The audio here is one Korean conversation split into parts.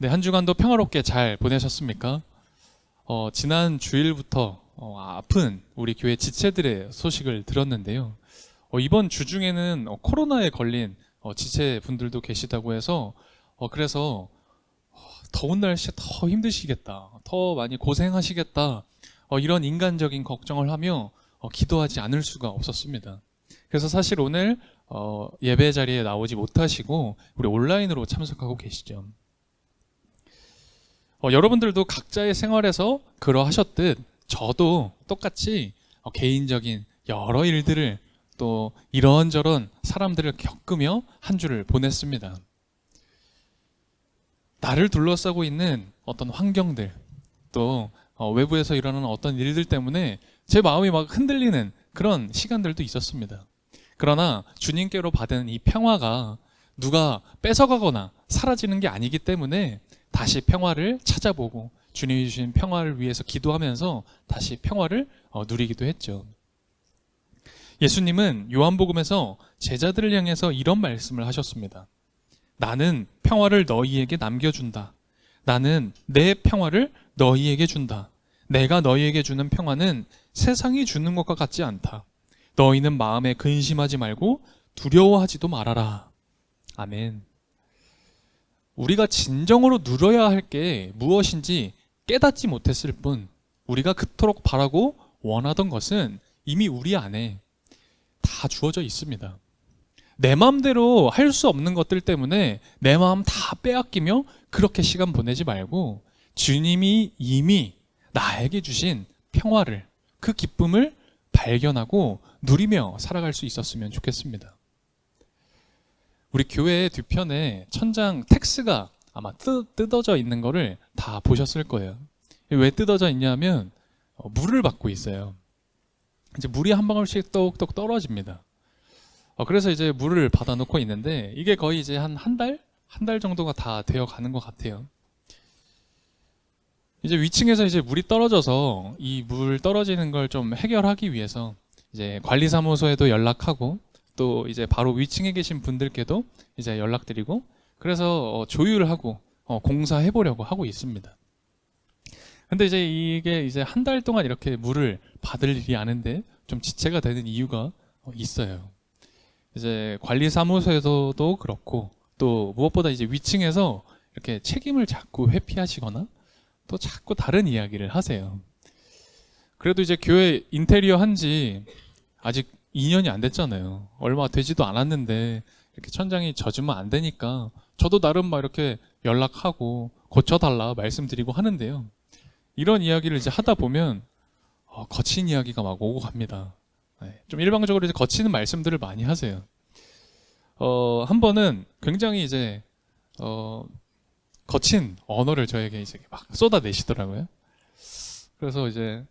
네, 한 주간도 평화롭게 잘 보내셨습니까? 지난 주일부터 아픈 우리 교회 지체들의 소식을 들었는데요. 이번 주 중에는 코로나에 걸린 지체분들도 계시다고 해서 그래서 더운 날씨에 더 힘드시겠다, 더 많이 고생하시겠다, 이런 인간적인 걱정을 하며 기도하지 않을 수가 없었습니다. 그래서 사실 오늘 예배 자리에 나오지 못하시고 우리 온라인으로 참석하고 계시죠. 여러분들도 각자의 생활에서 그러하셨듯 저도 똑같이 개인적인 여러 일들을 또 이런저런 사람들을 겪으며 한 주를 보냈습니다. 나를 둘러싸고 있는 어떤 환경들, 또 외부에서 일어나는 어떤 일들 때문에 제 마음이 막 흔들리는 그런 시간들도 있었습니다. 그러나 주님께로 받은 이 평화가 누가 뺏어가거나 사라지는 게 아니기 때문에 다시 평화를 찾아보고 주님이 주신 평화를 위해서 기도하면서 다시 평화를 누리기도 했죠. 예수님은 요한복음에서 제자들을 향해서 이런 말씀을 하셨습니다. 나는 평화를 너희에게 남겨준다. 나는 내 평화를 너희에게 준다. 내가 너희에게 주는 평화는 세상이 주는 것과 같지 않다. 너희는 마음에 근심하지 말고 두려워하지도 말아라. 아멘. 우리가 진정으로 누려야 할 게 무엇인지 깨닫지 못했을 뿐 우리가 그토록 바라고 원하던 것은 이미 우리 안에 다 주어져 있습니다. 내 마음대로 할 수 없는 것들 때문에 내 마음 다 빼앗기며 그렇게 시간 보내지 말고 주님이 이미 나에게 주신 평화를, 그 기쁨을 발견하고 누리며 살아갈 수 있었으면 좋겠습니다. 우리 교회 뒤편에 천장 텍스가 아마 뜯어져 있는 거를 다 보셨을 거예요. 왜 뜯어져 있냐면 물을 받고 있어요. 이제 물이 한 방울씩 똑똑 떨어집니다. 그래서 이제 물을 받아놓고 있는데 이게 거의 이제 한 달 정도가 다 되어 가는 것 같아요. 이제 위층에서 이제 물이 떨어져서 이 물 떨어지는 걸 좀 해결하기 위해서 이제 관리사무소에도 연락하고 또 이제 바로 위층에 계신 분들께도 이제 연락드리고 그래서 조율하고 공사해 보려고 하고 있습니다. 근데 이제 이게 이제 한 달 동안 이렇게 물을 받을 일이 아는데 좀 지체가 되는 이유가 있어요. 이제 관리사무소에서도 그렇고 또 무엇보다 이제 위층에서 이렇게 책임을 자꾸 회피하시거나 또 자꾸 다른 이야기를 하세요. 그래도 이제 교회 인테리어 한지 아직 2년이 안 됐잖아요. 얼마 되지도 않았는데 이렇게 천장이 젖으면 안 되니까 저도 나름 막 이렇게 연락하고 고쳐달라 말씀드리고 하는데요. 이런 이야기를 이제 하다 보면 거친 이야기가 막 오고 갑니다. 좀 일방적으로 이제 거치는 말씀들을 많이 하세요. 한 번은 굉장히 이제 거친 언어를 저에게 이제 막 쏟아내시더라고요. 그래서 이제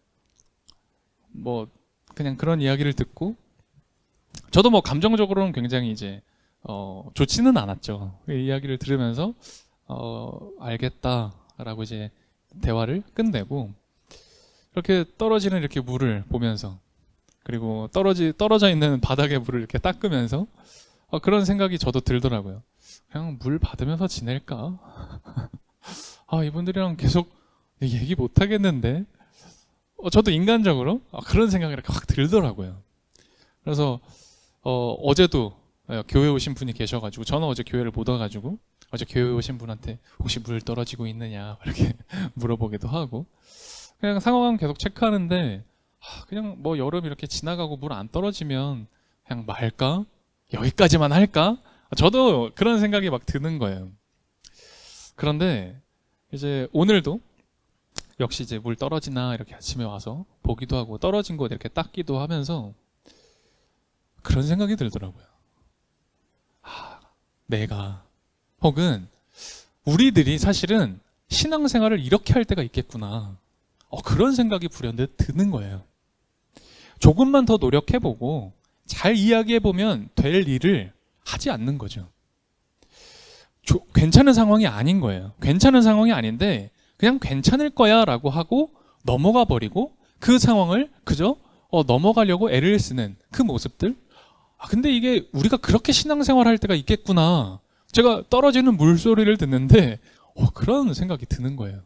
뭐 그냥 그런 이야기를 듣고 저도 뭐 감정적으로는 굉장히 이제 좋지는 않았죠. 그 이야기를 들으면서 알겠다라고 이제 대화를 끝내고 이렇게 떨어지는 이렇게 물을 보면서 그리고 떨어져 있는 바닥의 물을 이렇게 닦으면서 그런 생각이 저도 들더라고요. 그냥 물 받으면서 지낼까? 이분들이랑 계속 얘기 못 하겠는데 저도 인간적으로 그런 생각이 이렇게 확 들더라고요. 그래서 어제도 교회 오신 분이 계셔가지고 저는 어제 교회를 못 와가지고 어제 교회 오신 분한테 혹시 물 떨어지고 있느냐 이렇게 물어보기도 하고 그냥 상황 계속 체크하는데 그냥 뭐 여름 이렇게 지나가고 물 안 떨어지면 그냥 말까? 여기까지만 할까? 저도 그런 생각이 막 드는 거예요. 그런데 이제 오늘도 역시 이제 물 떨어지나 이렇게 아침에 와서 보기도 하고 떨어진 곳 이렇게 닦기도 하면서 그런 생각이 들더라고요. 내가 혹은 우리들이 사실은 신앙생활을 이렇게 할 때가 있겠구나. 그런 생각이 불현듯 드는 거예요. 조금만 더 노력해보고 잘 이야기해보면 될 일을 하지 않는 거죠. 괜찮은 상황이 아닌 거예요. 괜찮은 상황이 아닌데 그냥 괜찮을 거야 라고 하고 넘어가 버리고 그 상황을 그저 넘어가려고 애를 쓰는 그 모습들. 근데 이게 우리가 그렇게 신앙생활 할 때가 있겠구나. 제가 떨어지는 물소리를 듣는데 그런 생각이 드는 거예요.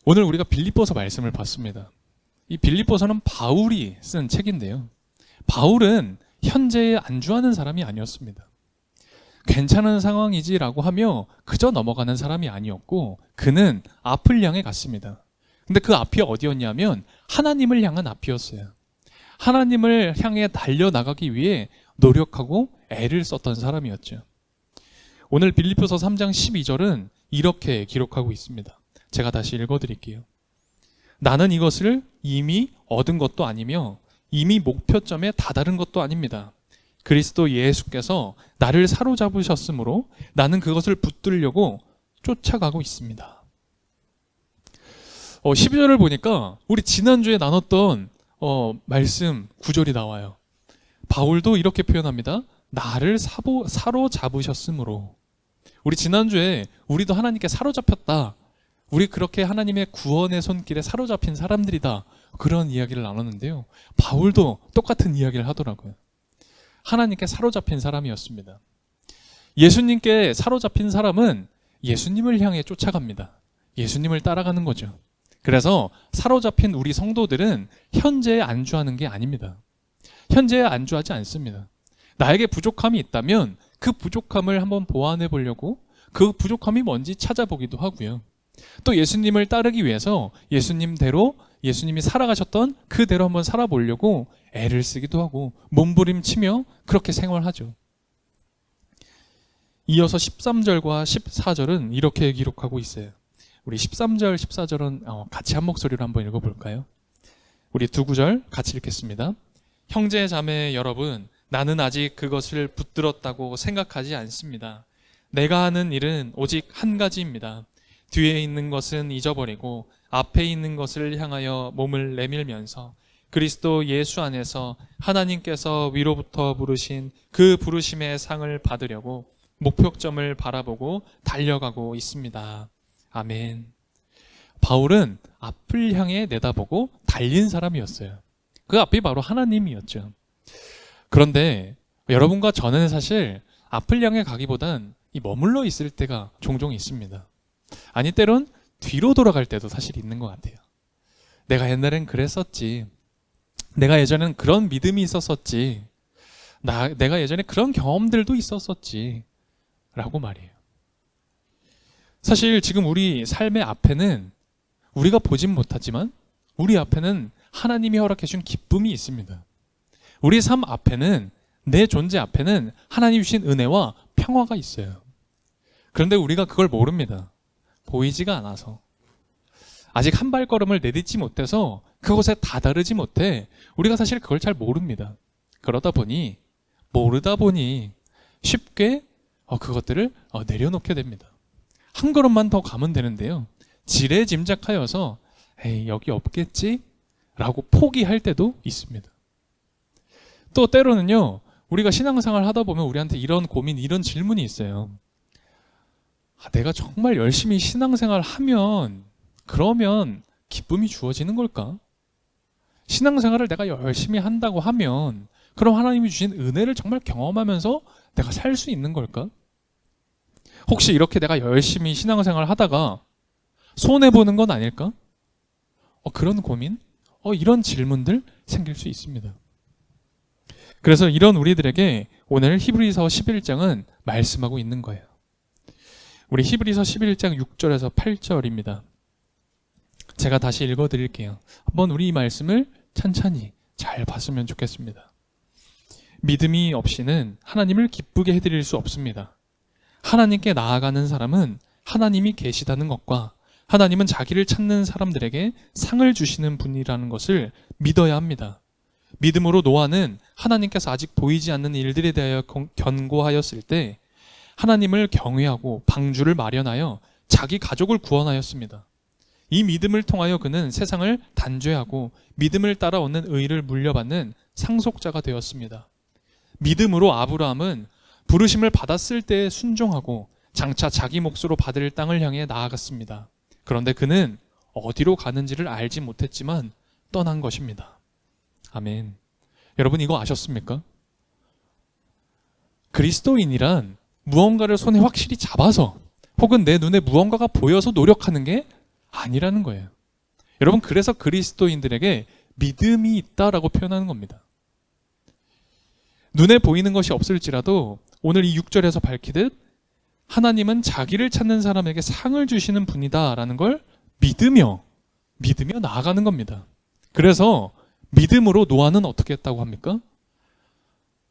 오늘 우리가 빌립보서 말씀을 봤습니다. 이 빌립보서는 바울이 쓴 책인데요. 바울은 현재에 안주하는 사람이 아니었습니다. 괜찮은 상황이지라고 하며 그저 넘어가는 사람이 아니었고 그는 앞을 향해 갔습니다. 근데 그 앞이 어디였냐면 하나님을 향한 앞이었어요. 하나님을 향해 달려나가기 위해 노력하고 애를 썼던 사람이었죠. 오늘 빌립보서 3장 12절은 이렇게 기록하고 있습니다. 제가 다시 읽어드릴게요. 나는 이것을 이미 얻은 것도 아니며 이미 목표점에 다다른 것도 아닙니다. 그리스도 예수께서 나를 사로잡으셨으므로 나는 그것을 붙들려고 쫓아가고 있습니다. 12절을 보니까 우리 지난주에 나눴던 말씀 구절이 나와요. 바울도 이렇게 표현합니다. 나를 사로잡으셨으므로. 우리 지난주에 우리도 하나님께 사로잡혔다. 우리 그렇게 하나님의 구원의 손길에 사로잡힌 사람들이다. 그런 이야기를 나눴는데요. 바울도 똑같은 이야기를 하더라고요. 하나님께 사로잡힌 사람이었습니다. 예수님께 사로잡힌 사람은 예수님을 향해 쫓아갑니다. 예수님을 따라가는 거죠. 그래서 사로잡힌 우리 성도들은 현재에 안주하는 게 아닙니다. 현재에 안주하지 않습니다. 나에게 부족함이 있다면 그 부족함을 한번 보완해 보려고 그 부족함이 뭔지 찾아보기도 하고요. 또 예수님을 따르기 위해서 예수님대로 예수님이 살아가셨던 그대로 한번 살아보려고 애를 쓰기도 하고 몸부림치며 그렇게 생활하죠. 이어서 13절과 14절은 이렇게 기록하고 있어요. 우리 13절, 14절은 같이 한 목소리로 한번 읽어볼까요? 우리 두 구절 같이 읽겠습니다. 형제 자매 여러분, 나는 아직 그것을 붙들었다고 생각하지 않습니다. 내가 하는 일은 오직 한 가지입니다. 뒤에 있는 것은 잊어버리고 앞에 있는 것을 향하여 몸을 내밀면서 그리스도 예수 안에서 하나님께서 위로부터 부르신 그 부르심의 상을 받으려고 목표점을 바라보고 달려가고 있습니다. 아멘. 바울은 앞을 향해 내다보고 달린 사람이었어요. 그 앞이 바로 하나님이었죠. 그런데 여러분과 저는 사실 앞을 향해 가기보단 이 머물러 있을 때가 종종 있습니다. 아니 때론 뒤로 돌아갈 때도 사실 있는 것 같아요. 내가 옛날엔 그랬었지. 내가 예전엔 그런 믿음이 있었었지. 내가 예전에 그런 경험들도 있었었지. 라고 말이에요. 사실 지금 우리 삶의 앞에는 우리가 보진 못하지만 우리 앞에는 하나님이 허락해 준 기쁨이 있습니다. 우리 삶 앞에는 내 존재 앞에는 하나님이 주신 은혜와 평화가 있어요. 그런데 우리가 그걸 모릅니다. 보이지가 않아서. 아직 한 발걸음을 내딛지 못해서 그곳에 다다르지 못해 우리가 사실 그걸 잘 모릅니다. 그러다 보니 모르다 보니 쉽게 그것들을 내려놓게 됩니다. 한 걸음만 더 가면 되는데요. 지레짐작하여서 에이 여기 없겠지? 라고 포기할 때도 있습니다. 또 때로는요. 우리가 신앙생활 하다 보면 우리한테 이런 고민, 이런 질문이 있어요. 내가 정말 열심히 신앙생활 하면 그러면 기쁨이 주어지는 걸까? 신앙생활을 내가 열심히 한다고 하면 그럼 하나님이 주신 은혜를 정말 경험하면서 내가 살 수 있는 걸까? 혹시 이렇게 내가 열심히 신앙생활 하다가 손해보는 건 아닐까? 그런 고민? 이런 질문들 생길 수 있습니다. 그래서 이런 우리들에게 오늘 히브리서 11장은 말씀하고 있는 거예요. 우리 히브리서 11장 6절에서 8절입니다. 제가 다시 읽어드릴게요. 한번 우리 이 말씀을 천천히 잘 봤으면 좋겠습니다. 믿음이 없이는 하나님을 기쁘게 해드릴 수 없습니다. 하나님께 나아가는 사람은 하나님이 계시다는 것과 하나님은 자기를 찾는 사람들에게 상을 주시는 분이라는 것을 믿어야 합니다. 믿음으로 노아는 하나님께서 아직 보이지 않는 일들에 대하여 견고하였을 때 하나님을 경외하고 방주를 마련하여 자기 가족을 구원하였습니다. 이 믿음을 통하여 그는 세상을 단죄하고 믿음을 따라 얻는 의를 물려받는 상속자가 되었습니다. 믿음으로 아브라함은 부르심을 받았을 때 순종하고 장차 자기 몫으로 받을 땅을 향해 나아갔습니다. 그런데 그는 어디로 가는지를 알지 못했지만 떠난 것입니다. 아멘. 여러분 이거 아셨습니까? 그리스도인이란 무언가를 손에 확실히 잡아서 혹은 내 눈에 무언가가 보여서 노력하는 게 아니라는 거예요. 여러분, 그래서 그리스도인들에게 믿음이 있다라고 표현하는 겁니다. 눈에 보이는 것이 없을지라도 오늘 이 6절에서 밝히듯 하나님은 자기를 찾는 사람에게 상을 주시는 분이다라는 걸 믿으며 나아가는 겁니다. 그래서 믿음으로 노아는 어떻게 했다고 합니까?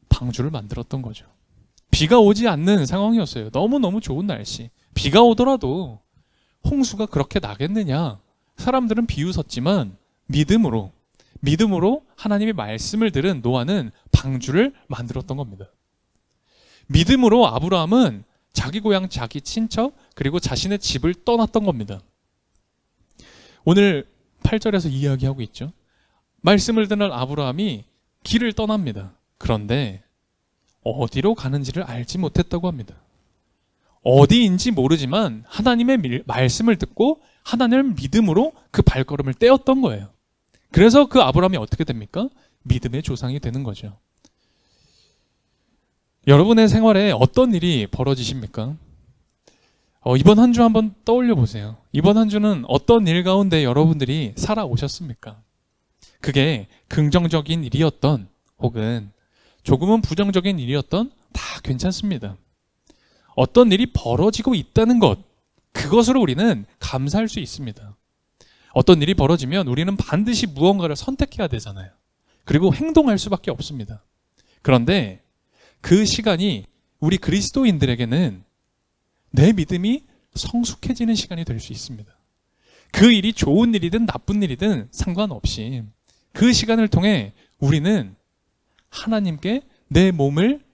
방주를 만들었던 거죠. 비가 오지 않는 상황이었어요. 너무너무 좋은 날씨. 비가 오더라도 홍수가 그렇게 나겠느냐? 사람들은 비웃었지만 믿음으로 하나님의 말씀을 들은 노아는 방주를 만들었던 겁니다. 믿음으로 아브라함은 자기 고향, 자기 친척, 그리고 자신의 집을 떠났던 겁니다. 오늘 8절에서 이야기하고 있죠. 말씀을 듣는 아브라함이 길을 떠납니다. 그런데 어디로 가는지를 알지 못했다고 합니다. 어디인지 모르지만 하나님의 말씀을 듣고 하나님을 믿음으로 그 발걸음을 떼었던 거예요. 그래서 그 아브라함이 어떻게 됩니까? 믿음의 조상이 되는 거죠. 여러분의 생활에 어떤 일이 벌어지십니까? 이번 한 주 한번 떠올려 보세요. 이번 한 주는 어떤 일 가운데 여러분들이 살아오셨습니까? 그게 긍정적인 일이었던 혹은 조금은 부정적인 일이었던 다 괜찮습니다. 어떤 일이 벌어지고 있다는 것, 그것으로 우리는 감사할 수 있습니다. 어떤 일이 벌어지면 우리는 반드시 무언가를 선택해야 되잖아요. 그리고 행동할 수밖에 없습니다. 그런데 그 시간이 우리 그리스도인들에게는 내 믿음이 성숙해지는 시간이 될 수 있습니다. 그 일이 좋은 일이든 나쁜 일이든 상관없이 그 시간을 통해 우리는 하나님께 내 몸을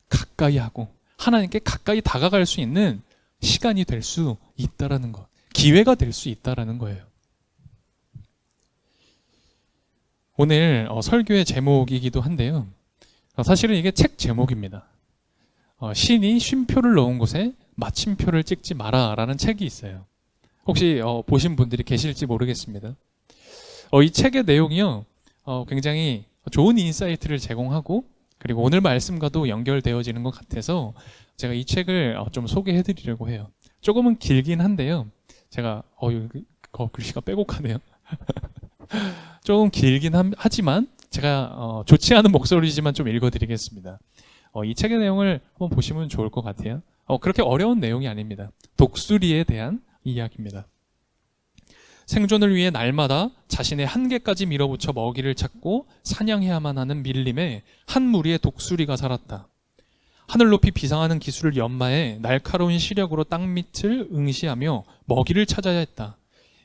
가까이 하고 하나님께 가까이 다가갈 수 있는 시간이 될 수 있다라는 것, 기회가 될 수 있다라는 거예요. 오늘 설교의 제목이기도 한데요. 사실은 이게 책 제목입니다. 신이 쉼표를 넣은 곳에 마침표를 찍지 마라라는 책이 있어요. 혹시 보신 분들이 계실지 모르겠습니다. 이 책의 내용이요, 굉장히 좋은 인사이트를 제공하고 그리고 오늘 말씀과도 연결되어지는 것 같아서 제가 이 책을 좀 소개해드리려고 해요. 조금은 길긴 한데요. 제가 글씨가 빼곡하네요. 조금 길긴 하지만 제가 좋지 않은 목소리지만 좀 읽어드리겠습니다. 이 책의 내용을 한번 보시면 좋을 것 같아요. 그렇게 어려운 내용이 아닙니다. 독수리에 대한 이야기입니다. 생존을 위해 날마다 자신의 한계까지 밀어붙여 먹이를 찾고 사냥해야만 하는 밀림에 한 무리의 독수리가 살았다. 하늘 높이 비상하는 기술을 연마해 날카로운 시력으로 땅밑을 응시하며 먹이를 찾아야 했다.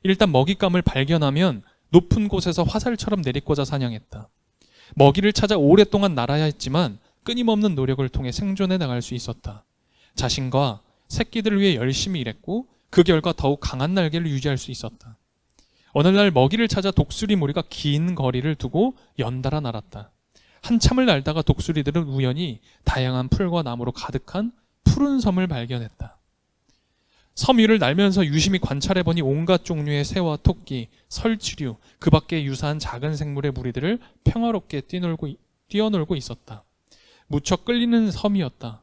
일단 먹잇감을 발견하면 높은 곳에서 화살처럼 내리꽂아 사냥했다. 먹이를 찾아 오랫동안 날아야 했지만 끊임없는 노력을 통해 생존해 나갈 수 있었다. 자신과 새끼들을 위해 열심히 일했고 그 결과 더욱 강한 날개를 유지할 수 있었다. 어느 날 먹이를 찾아 독수리 무리가 긴 거리를 두고 연달아 날았다. 한참을 날다가 독수리들은 우연히 다양한 풀과 나무로 가득한 푸른 섬을 발견했다. 섬 위를 날면서 유심히 관찰해보니 온갖 종류의 새와 토끼, 설치류, 그 밖에 유사한 작은 생물의 무리들을 평화롭게 뛰어놀고 있었다. 무척 끌리는 섬이었다.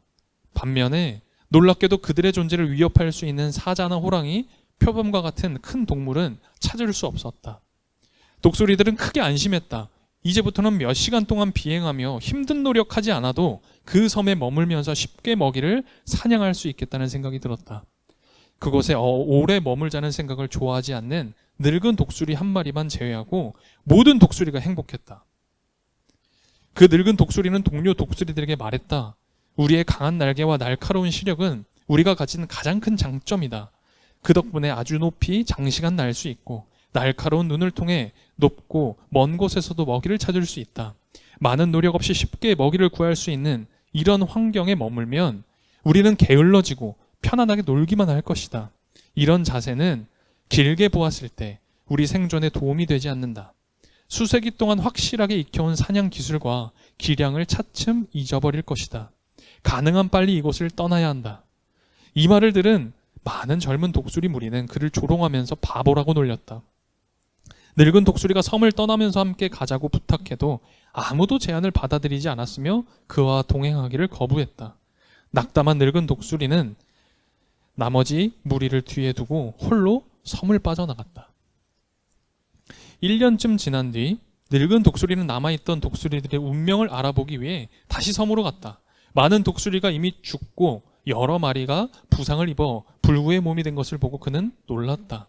반면에 놀랍게도 그들의 존재를 위협할 수 있는 사자나 호랑이, 표범과 같은 큰 동물은 찾을 수 없었다. 독수리들은 크게 안심했다. 이제부터는 몇 시간 동안 비행하며 힘든 노력하지 않아도 그 섬에 머물면서 쉽게 먹이를 사냥할 수 있겠다는 생각이 들었다. 그곳에 오래 머물자는 생각을 좋아하지 않는 늙은 독수리 한 마리만 제외하고 모든 독수리가 행복했다. 그 늙은 독수리는 동료 독수리들에게 말했다. 우리의 강한 날개와 날카로운 시력은 우리가 가진 가장 큰 장점이다. 그 덕분에 아주 높이 장시간 날 수 있고 날카로운 눈을 통해 높고 먼 곳에서도 먹이를 찾을 수 있다. 많은 노력 없이 쉽게 먹이를 구할 수 있는 이런 환경에 머물면 우리는 게을러지고 편안하게 놀기만 할 것이다. 이런 자세는 길게 보았을 때 우리 생존에 도움이 되지 않는다. 수세기 동안 확실하게 익혀온 사냥 기술과 기량을 차츰 잊어버릴 것이다. 가능한 빨리 이곳을 떠나야 한다. 이 말을 들은 많은 젊은 독수리 무리는 그를 조롱하면서 바보라고 놀렸다. 늙은 독수리가 섬을 떠나면서 함께 가자고 부탁해도 아무도 제안을 받아들이지 않았으며 그와 동행하기를 거부했다. 낙담한 늙은 독수리는 나머지 무리를 뒤에 두고 홀로 섬을 빠져나갔다. 1년쯤 지난 뒤 늙은 독수리는 남아있던 독수리들의 운명을 알아보기 위해 다시 섬으로 갔다. 많은 독수리가 이미 죽고 여러 마리가 부상을 입어 불구의 몸이 된 것을 보고 그는 놀랐다.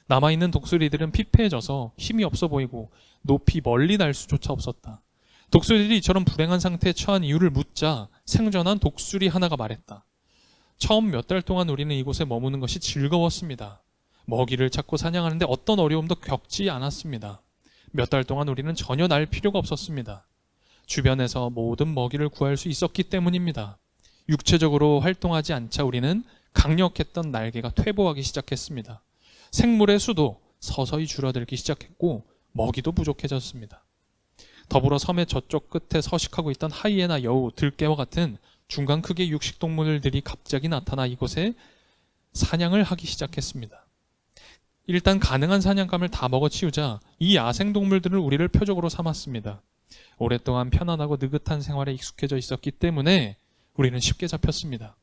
남아있는 독수리들은 피폐해져서 힘이 없어 보이고 높이 멀리 날 수조차 없었다. 독수리들이 이처럼 불행한 상태에 처한 이유를 묻자 생존한 독수리 하나가 말했다. 처음 몇 달 동안 우리는 이곳에 머무는 것이 즐거웠습니다. 먹이를 찾고 사냥하는데 어떤 어려움도 겪지 않았습니다. 몇 달 동안 우리는 전혀 날 필요가 없었습니다. 주변에서 모든 먹이를 구할 수 있었기 때문입니다. 육체적으로 활동하지 않자 우리는 강력했던 날개가 퇴보하기 시작했습니다. 생물의 수도 서서히 줄어들기 시작했고 먹이도 부족해졌습니다. 더불어 섬의 저쪽 끝에 서식하고 있던 하이에나, 여우, 들깨와 같은 중간 크기의 육식동물들이 갑자기 나타나 이곳에 사냥을 하기 시작했습니다. 일단 가능한 사냥감을 다 먹어치우자 이 야생동물들은 우리를 표적으로 삼았습니다. 오랫동안 편안하고 느긋한 생활에 익숙해져 있었기 때문에 우리는 쉽게 잡혔습니다.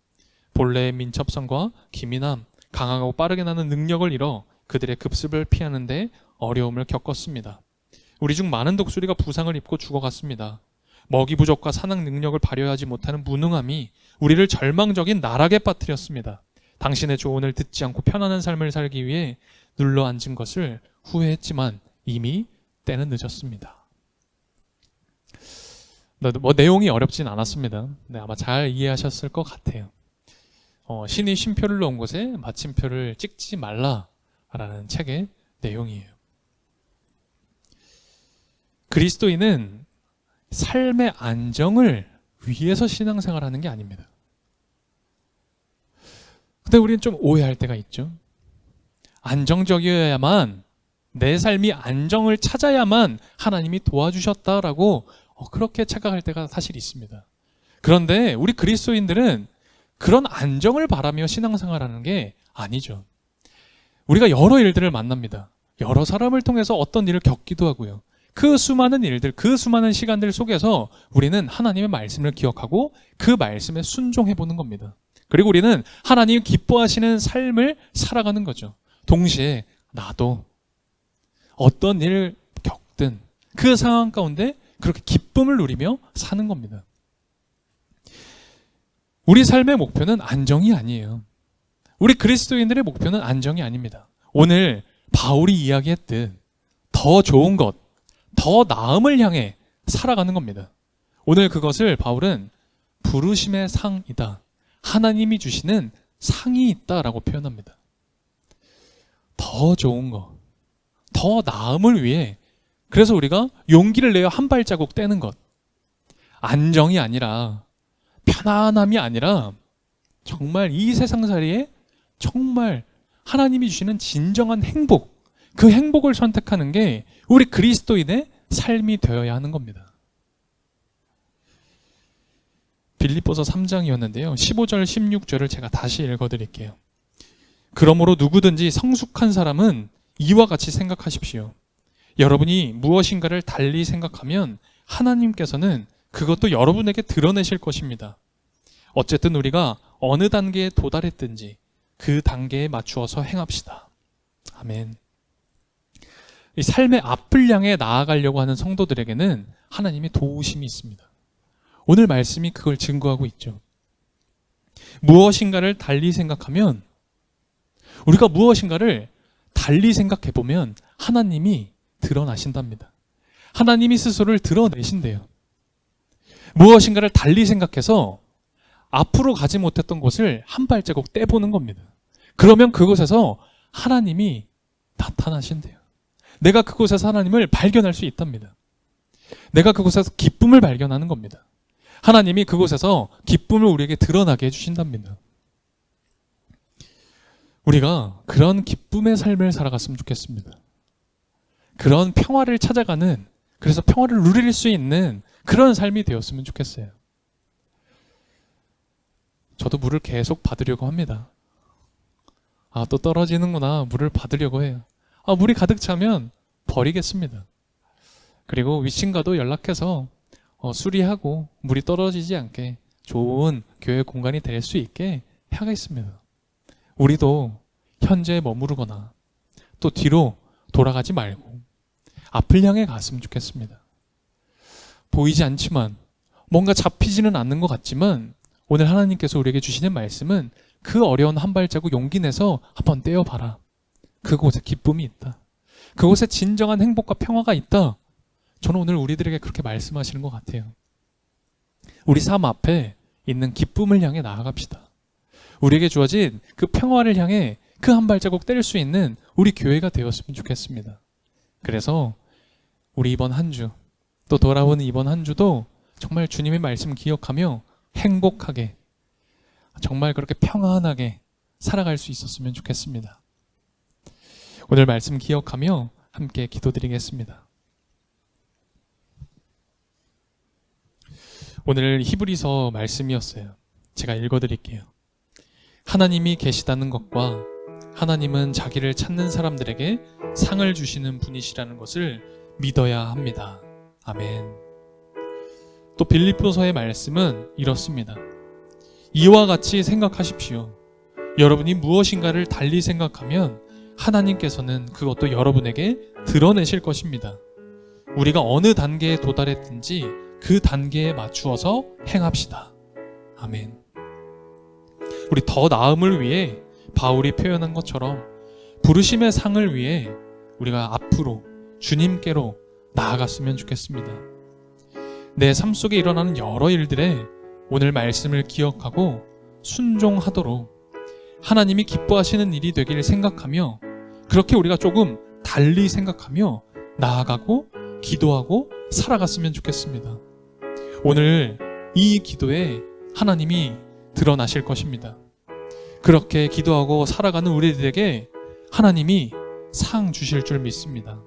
본래의 민첩성과 기민함, 강하고 빠르게 나는 능력을 잃어 그들의 급습을 피하는데 어려움을 겪었습니다. 우리 중 많은 독수리가 부상을 입고 죽어갔습니다. 먹이 부족과 사냥 능력을 발휘하지 못하는 무능함이 우리를 절망적인 나락에 빠뜨렸습니다. 당신의 조언을 듣지 않고 편안한 삶을 살기 위해 눌러 앉은 것을 후회했지만 이미 때는 늦었습니다. 내용이 어렵진 않았습니다. 네, 아마 잘 이해하셨을 것 같아요. 신이 쉼표를 놓은 곳에 마침표를 찍지 말라라는 책의 내용이에요. 그리스도인은 삶의 안정을 위해서 신앙생활하는 게 아닙니다. 근데 우리는 좀 오해할 때가 있죠. 안정적이어야만, 내 삶이 안정을 찾아야만 하나님이 도와주셨다라고 그렇게 착각할 때가 사실 있습니다. 그런데 우리 그리스도인들은 그런 안정을 바라며 신앙생활하는 게 아니죠. 우리가 여러 일들을 만납니다. 여러 사람을 통해서 어떤 일을 겪기도 하고요. 그 수많은 일들, 그 수많은 시간들 속에서 우리는 하나님의 말씀을 기억하고 그 말씀에 순종해보는 겁니다. 그리고 우리는 하나님 기뻐하시는 삶을 살아가는 거죠. 동시에 나도 어떤 일을 겪든 그 상황 가운데 그렇게 기쁨을 누리며 사는 겁니다. 우리 삶의 목표는 안정이 아니에요. 우리 그리스도인들의 목표는 안정이 아닙니다. 오늘 바울이 이야기했듯 더 좋은 것, 더 나음을 향해 살아가는 겁니다. 오늘 그것을 바울은 부르심의 상이다. 하나님이 주시는 상이 있다라고 표현합니다. 더 좋은 것, 더 나음을 위해, 그래서 우리가 용기를 내어 한 발자국 떼는 것, 안정이 아니라, 편안함이 아니라 정말 이 세상살이에 정말 하나님이 주시는 진정한 행복, 그 행복을 선택하는 게 우리 그리스도인의 삶이 되어야 하는 겁니다. 빌립보서 3장이었는데요. 15절, 16절을 제가 다시 읽어드릴게요. 그러므로 누구든지 성숙한 사람은 이와 같이 생각하십시오. 여러분이 무엇인가를 달리 생각하면 하나님께서는 그것도 여러분에게 드러내실 것입니다. 어쨌든 우리가 어느 단계에 도달했든지 그 단계에 맞추어서 행합시다. 아멘. 이 삶의 앞을 향해 나아가려고 하는 성도들에게는 하나님의 도우심이 있습니다. 오늘 말씀이 그걸 증거하고 있죠. 무엇인가를 달리 생각하면, 우리가 무엇인가를 달리 생각해보면 하나님이 드러나신답니다. 하나님이 스스로를 드러내신대요. 무엇인가를 달리 생각해서 앞으로 가지 못했던 곳을 한 발자국 떼보는 겁니다. 그러면 그곳에서 하나님이 나타나신대요. 내가 그곳에서 하나님을 발견할 수 있답니다. 내가 그곳에서 기쁨을 발견하는 겁니다. 하나님이 그곳에서 기쁨을 우리에게 드러나게 해주신답니다. 우리가 그런 기쁨의 삶을 살아갔으면 좋겠습니다. 그런 평화를 찾아가는, 그래서 평화를 누릴 수 있는 그런 삶이 되었으면 좋겠어요. 저도 물을 계속 받으려고 합니다. 또 떨어지는구나. 물을 받으려고 해요. 물이 가득 차면 버리겠습니다. 그리고 위층과도 연락해서 수리하고 물이 떨어지지 않게 좋은 교회 공간이 될 수 있게 하겠습니다. 우리도 현재에 머무르거나 또 뒤로 돌아가지 말고 앞을 향해 갔으면 좋겠습니다. 보이지 않지만 뭔가 잡히지는 않는 것 같지만 오늘 하나님께서 우리에게 주시는 말씀은 그 어려운 한 발자국 용기 내서 한번 떼어봐라. 그곳에 기쁨이 있다. 그곳에 진정한 행복과 평화가 있다. 저는 오늘 우리들에게 그렇게 말씀하시는 것 같아요. 우리 삶 앞에 있는 기쁨을 향해 나아갑시다. 우리에게 주어진 그 평화를 향해 그 한 발자국 뗄 수 있는 우리 교회가 되었으면 좋겠습니다. 그래서 우리 이번 한 주, 또 돌아오는 이번 한 주도 정말 주님의 말씀 기억하며 행복하게, 정말 그렇게 평안하게 살아갈 수 있었으면 좋겠습니다. 오늘 말씀 기억하며 함께 기도드리겠습니다. 오늘 히브리서 말씀이었어요. 제가 읽어드릴게요. 하나님이 계시다는 것과 하나님은 자기를 찾는 사람들에게 상을 주시는 분이시라는 것을 믿어야 합니다. 아멘. 또 빌립보서의 말씀은 이렇습니다. 이와 같이 생각하십시오. 여러분이 무엇인가를 달리 생각하면 하나님께서는 그것도 여러분에게 드러내실 것입니다. 우리가 어느 단계에 도달했든지 그 단계에 맞추어서 행합시다. 아멘. 우리 더 나음을 위해 바울이 표현한 것처럼 부르심의 상을 위해 우리가 앞으로 주님께로 나아갔으면 좋겠습니다. 내 삶 속에 일어나는 여러 일들에 오늘 말씀을 기억하고 순종하도록 하나님이 기뻐하시는 일이 되기를 생각하며 그렇게 우리가 조금 달리 생각하며 나아가고 기도하고 살아갔으면 좋겠습니다. 오늘 이 기도에 하나님이 드러나실 것입니다. 그렇게 기도하고 살아가는 우리들에게 하나님이 상 주실 줄 믿습니다.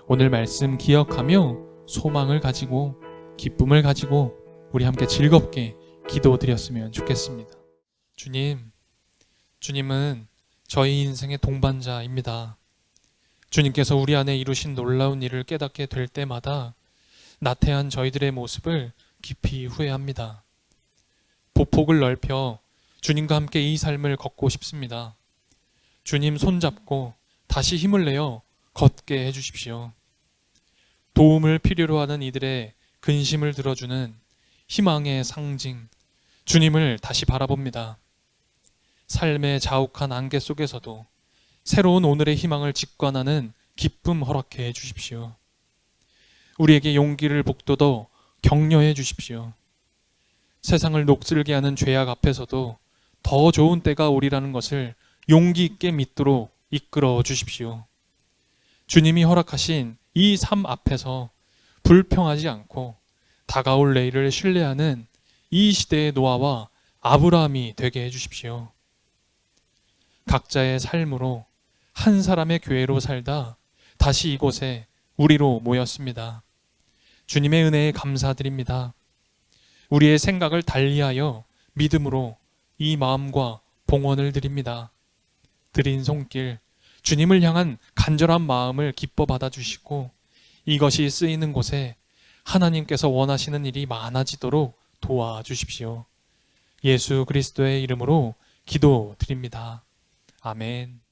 오늘 말씀 기억하며 소망을 가지고 기쁨을 가지고 우리 함께 즐겁게 기도드렸으면 좋겠습니다. 주님은 저희 인생의 동반자입니다. 주님께서 우리 안에 이루신 놀라운 일을 깨닫게 될 때마다 나태한 저희들의 모습을 깊이 후회합니다. 보폭을 넓혀 주님과 함께 이 삶을 걷고 싶습니다. 주님 손잡고 다시 힘을 내어 걷게 해주십시오. 도움을 필요로 하는 이들의 근심을 들어주는 희망의 상징, 주님을 다시 바라봅니다. 삶의 자욱한 안개 속에서도 새로운 오늘의 희망을 직관하는 기쁨 허락해 주십시오. 우리에게 용기를 북돋워 격려해 주십시오. 세상을 녹슬게 하는 죄악 앞에서도 더 좋은 때가 오리라는 것을 용기 있게 믿도록 이끌어 주십시오. 주님이 허락하신 이 삶 앞에서 불평하지 않고 다가올 내일을 신뢰하는 이 시대의 노아와 아브라함이 되게 해주십시오. 각자의 삶으로 한 사람의 교회로 살다 다시 이곳에 우리로 모였습니다. 주님의 은혜에 감사드립니다. 우리의 생각을 달리하여 믿음으로 이 마음과 봉헌을 드립니다. 드린 손길, 주님을 향한 간절한 마음을 기뻐 받아주시고 이것이 쓰이는 곳에 하나님께서 원하시는 일이 많아지도록 도와주십시오. 예수 그리스도의 이름으로 기도드립니다. 아멘.